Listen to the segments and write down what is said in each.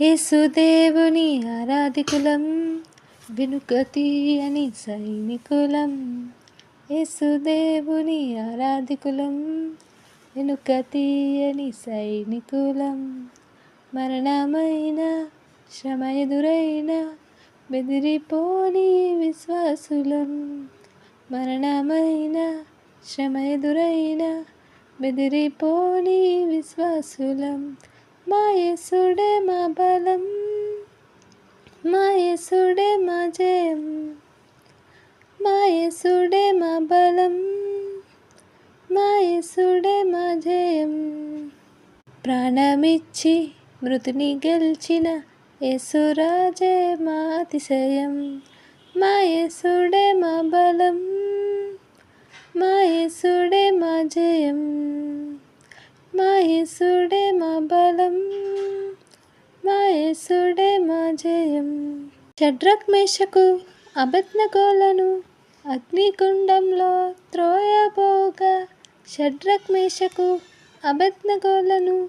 యేసుదేవుని ఆరాధికులం, వెనుక తీయని సైనికులం. యేసుదేవుని ఆరాధికులం, వెనుక తీయని సైనికులం. మరణమైన శ్రమ ఎదురైన బెదిరిపోని విశ్వాసులం. మరణమైన శ్రమ ఎదురైన బెదిరిపోని విశ్వాసులం. మా యేసుడే మా బలం, మా యేసుడే మా జయం. మా యేసుడే మా బలం, మా యేసుడే మా జయం. ప్రాణమిచ్చి మృతిని గెలిచిన యేసురాజే మా అతిశయం. మా యేసుడే మా బలం, మా యేసుడే మా జయం. మా యేసుడే మా బలం, మా యేసుడే మా జయం. షడ్రక్ మేషకు అబేద్నెగోలను అగ్నిగుండంలో త్రోయబోగా. షడ్రక్ మేషకు అబేద్నెగోలను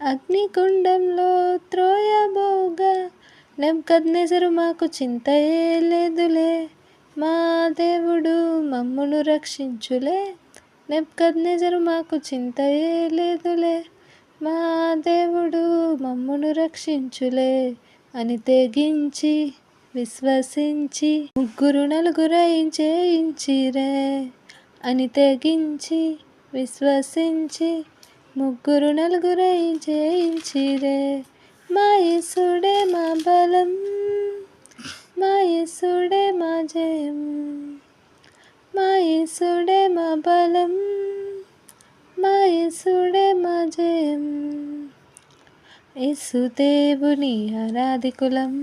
అగ్నిగుండంలో త్రోయబోగా. నెబుకద్నెజరు మాకు చింతయే లేదులే, మా దేవుడు మమ్మును రక్షించులే. నెబుకద్నెజరు మాకు చింతయే లేదులే, మా దేవుడు మమ్మును రక్షించులే అని తెగించి విశ్వసించి ముగ్గురు నలుగురై జయించిరే. అని తెగించి విశ్వసించి ముగ్గురు నలుగురై జయించిరే. మా యేసుడే మా బలం, మా యేసుడే మా జయం. మా యేసుడే మా బలం, మా యేసుడే మా జయం. యేసుదేవుని ఆరాధికులం,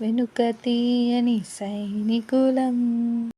వెనుక తీయని సైనికులం.